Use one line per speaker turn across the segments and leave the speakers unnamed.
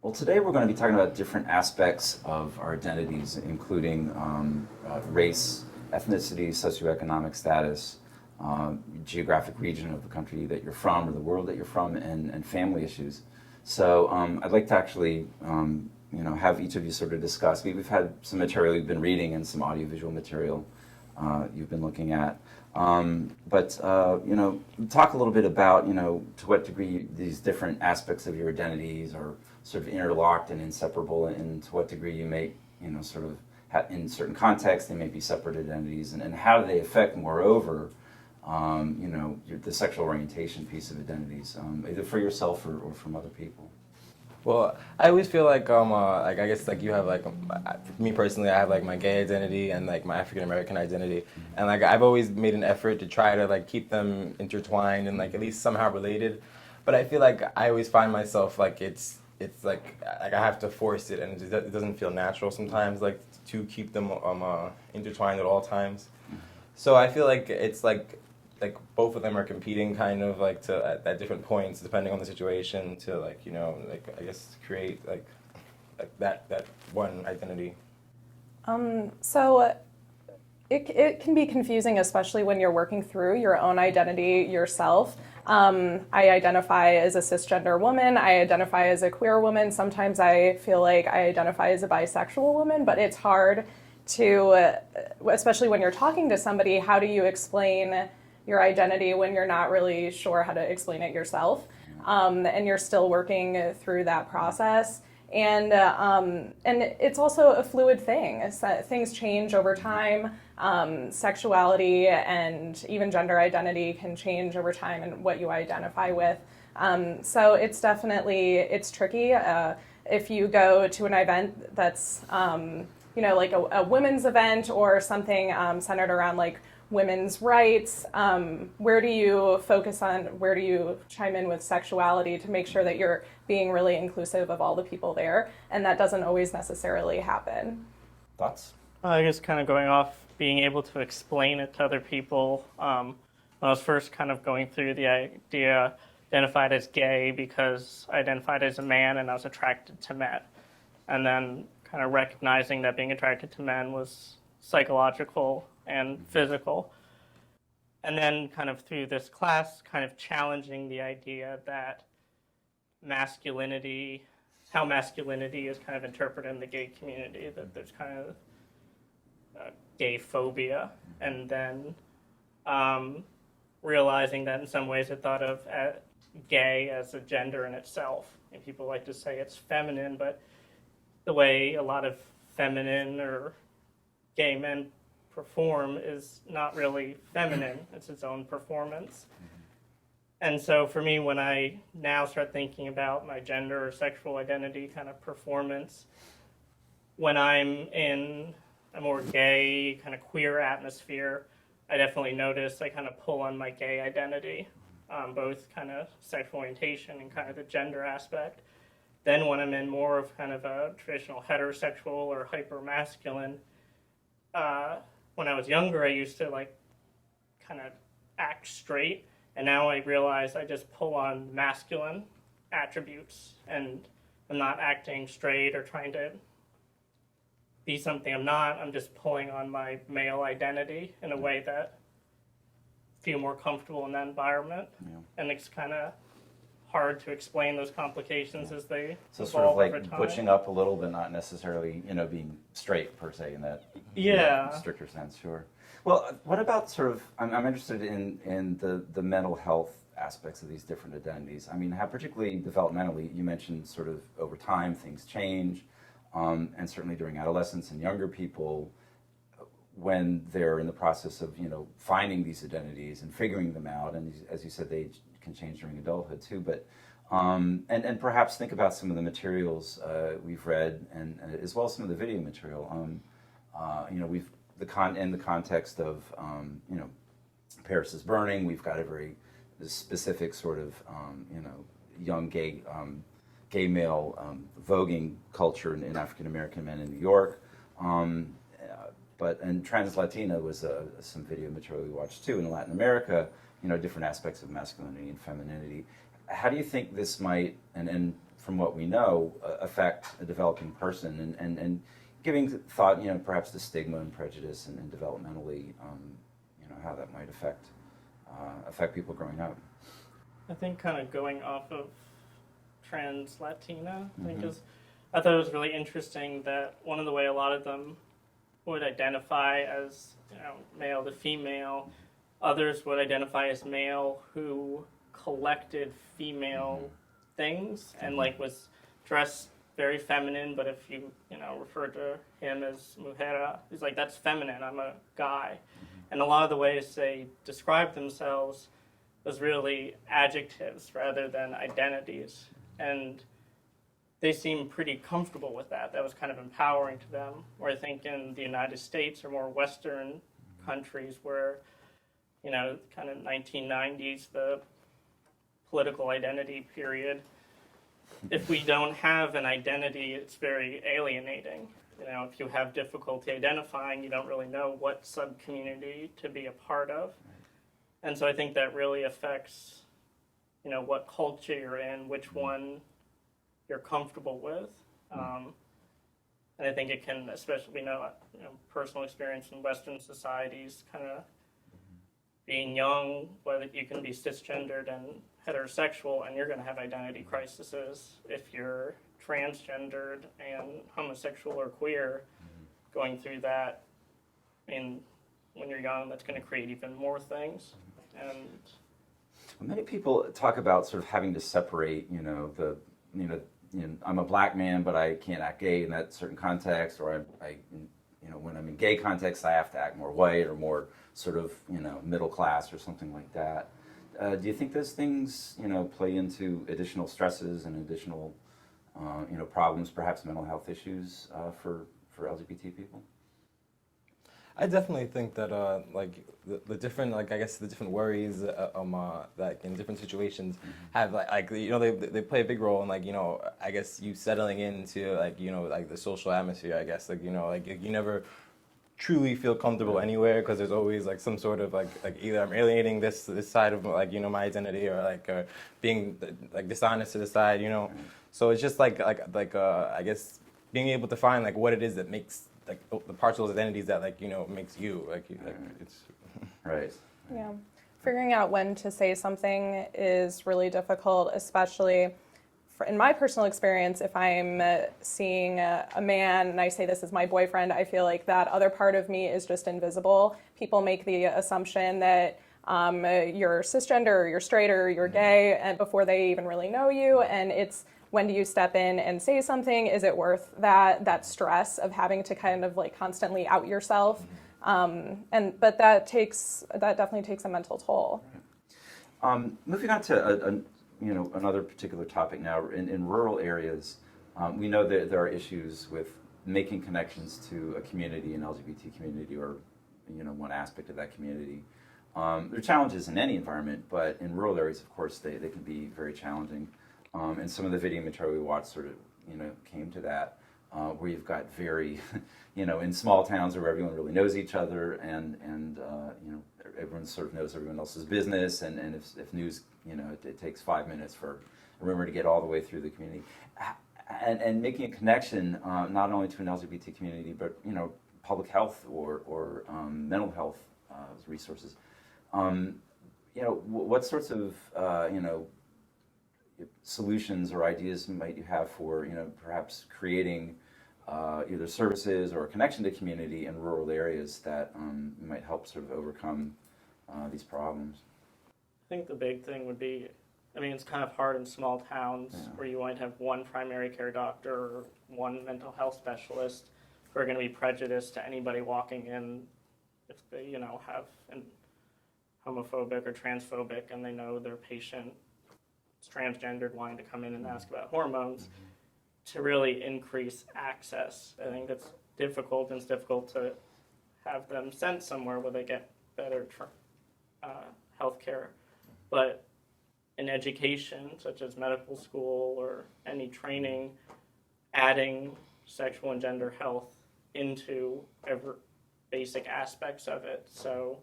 Well, today we're going to be talking about different aspects of our identities, including race, ethnicity, socioeconomic status, geographic region of the country that you're from or the world that you're from, and family issues. So I'd like to actually, have each of you sort of discuss. We've had some material you've been reading and some audiovisual material you've been looking at. Talk a little bit about, to what degree these different aspects of your identities are sort of interlocked and inseparable, and to what degree you may, sort of, in certain contexts, they may be separate identities, and how do they affect, moreover, the sexual orientation piece of identities, either for yourself or from other people.
Well, I always feel like I guess like you have like for me personally, I have like my gay identity and like my African American identity, and like I've always made an effort to try to like keep them intertwined and like at least somehow related. But I feel like I always find myself like it's like I have to force it, and it doesn't feel natural sometimes like to keep them intertwined at all times. So I feel like it's like both of them are competing kind of like to at different points depending on the situation to like like I guess create like that one identity.
So it can be confusing, especially when you're working through your own identity yourself. I identify as a cisgender woman. I identify as a queer woman. Sometimes I feel like I identify as a bisexual woman, but it's hard to, especially when you're talking to somebody, how do you explain your identity when you're not really sure how to explain it yourself, and you're still working through that process. And it's also a fluid thing. Things change over time. Sexuality and even gender identity can change over time and what you identify with. So it's tricky. If you go to an event that's like a women's event or something centered around like women's rights, where do you focus on, where do you chime in with sexuality to make sure that you're being really inclusive of all the people there? And that doesn't always necessarily happen.
Thoughts?
I guess kind of going off being able to explain it to other people. When I was first kind of going through the idea, identified as gay because I identified as a man and I was attracted to men. And then kind of recognizing that being attracted to men was psychological and physical. And then kind of through this class, kind of challenging the idea that how masculinity is kind of interpreted in the gay community, that there's kind of gay phobia, and then realizing that in some ways I thought of gay as a gender in itself. And people like to say it's feminine, but the way a lot of feminine or gay men perform is not really feminine. It's its own performance. And so for me, when I now start thinking about my gender or sexual identity kind of performance, when I'm in a more gay, kind of queer atmosphere, I definitely notice I kind of pull on my gay identity, both kind of sexual orientation and kind of the gender aspect. Then when I'm in more of kind of a traditional heterosexual or hyper-masculine, when I was younger, I used to like kind of act straight, and now I realize I just pull on masculine attributes, and I'm not acting straight or trying to be something I'm not. I'm just pulling on my male identity in a way that I feel more comfortable in that environment. Yeah. And it's kind of hard to explain those complications as they
so sort of like butching up a little, but not necessarily being straight per se in that stricter sense. Sure. Well, what about sort of? I'm interested in the mental health aspects of these different identities. I mean, how particularly developmentally, you mentioned sort of over time things change, and certainly during adolescence and younger people, when they're in the process of finding these identities and figuring them out, and as you said, they can change during adulthood too. But and perhaps think about some of the materials we've read, and as well as some of the video material. We've in the context of Paris is Burning. We've got a very specific sort of young gay male voguing culture in African American men in New York. And Trans Latina was some video material we watched too in Latin America. Different aspects of masculinity and femininity. How do you think this might, and from what we know, affect a developing person, and giving thought, perhaps to stigma and prejudice and developmentally, how that might affect people growing up.
I think kind of going off of trans Latina, I thought it was really interesting that one of the way a lot of them would identify as male to female, others would identify as male who collected female things and was dressed very feminine, but if you refer to him as mujer, he's like, that's feminine, I'm a guy. And a lot of the ways they describe themselves was really adjectives rather than identities. And they seem pretty comfortable with that. That was kind of empowering to them. Where I think in the United States or more Western countries where, kind of 1990s, the political identity period, if we don't have an identity, it's very alienating. If you have difficulty identifying, you don't really know what sub-community to be a part of. And so I think that really affects, what culture you're in, which one you're comfortable with. And I think it can, especially, we know, personal experience in Western societies, kind of being young, whether you can be cisgendered and heterosexual, and you're going to have identity crises if you're transgendered and homosexual or queer, going through that. When you're young, that's going to create even more things. And
many people talk about sort of having to separate, I'm a black man, but I can't act gay in that certain context, or I when I'm in gay context, I have to act more white or more sort of, middle class or something like that. Do you think those things, play into additional stresses and additional, problems, perhaps mental health issues for LGBT people?
I definitely think that the different I guess the different worries that in different situations have they play a big role in I guess you settling into the social atmosphere, I guess you never truly feel comfortable anywhere because there's always some sort of either I'm alienating this side of my identity or being dishonest to the side, so it's just I guess being able to find what it is that makes the parts of those identities that makes you it's
right.
Yeah. Figuring out when to say something is really difficult, especially in my personal experience. If I'm seeing a man and I say this is my boyfriend, I feel like that other part of me is just invisible. People make the assumption that you're cisgender or you're straight or you're gay and before they even really know you, and it's when do you step in and say something? Is it worth that stress of having to kind of constantly out yourself? But that definitely takes a mental toll.
Moving on to another particular topic now. In rural areas, we know that there are issues with making connections to a community, an LGBT community, or one aspect of that community. There are challenges in any environment, but in rural areas, of course, they can be very challenging. And some of the video material we watched sort of, came to that, where you've got very, in small towns where everyone really knows each other and everyone sort of knows everyone else's business, and if news, it takes 5 minutes for a rumor to get all the way through the community. And making a connection, not only to an LGBT community, but, public health or mental health resources. What sorts of, solutions or ideas might you have for perhaps creating either services or a connection to community in rural areas that might help sort of overcome these problems?
I think the big thing would be, it's kind of hard in small towns where you might have one primary care doctor or one mental health specialist who are going to be prejudiced to anybody walking in if they have an homophobic or transphobic and they know their patient transgendered wanting to come in and ask about hormones, to really increase access. I think that's difficult, and it's difficult to have them sent somewhere where they get better health care. But in education, such as medical school or any training, adding sexual and gender health into every basic aspects of it. So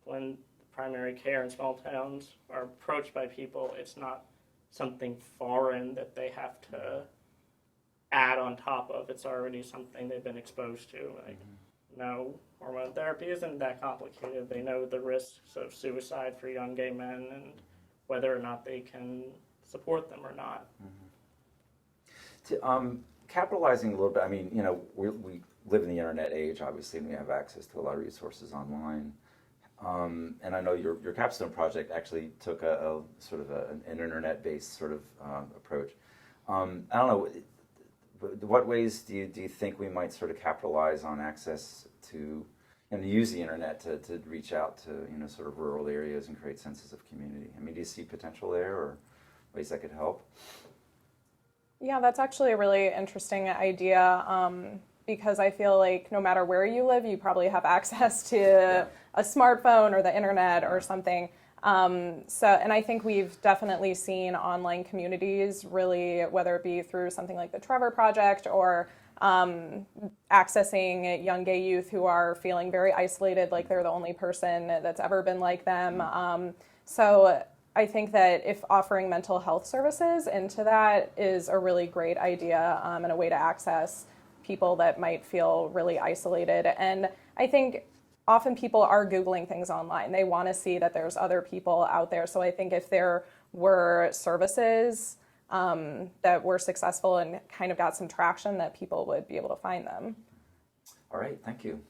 when primary care in small towns are approached by people, it's not something foreign that they have to add on top of. It's already something they've been exposed to. Like, no, hormone therapy isn't that complicated. They know the risks of suicide for young gay men and whether or not they can support them or not.
Capitalizing a little bit, I mean, you know, we live in the internet age, obviously, and we have access to a lot of resources online. And I know your capstone project actually took a sort of an internet-based sort of approach. I don't know, what ways do you think we might sort of capitalize on access to and use the internet to reach out to, you know, sort of rural areas and create senses of community? I mean, do you see potential there or ways that could help?
Yeah, that's actually a really interesting idea, because I feel like no matter where you live, you probably have access to a smartphone or the internet or something. And I think we've definitely seen online communities really, whether it be through something like the Trevor Project or accessing young gay youth who are feeling very isolated, like they're the only person that's ever been like them. So I think that if offering mental health services into that is a really great idea, and a way to access people that might feel really isolated. And I think often people are Googling things online. They want to see that there's other people out there. So I think if there were services that were successful and kind of got some traction, that people would be able to find them.
All right, thank you.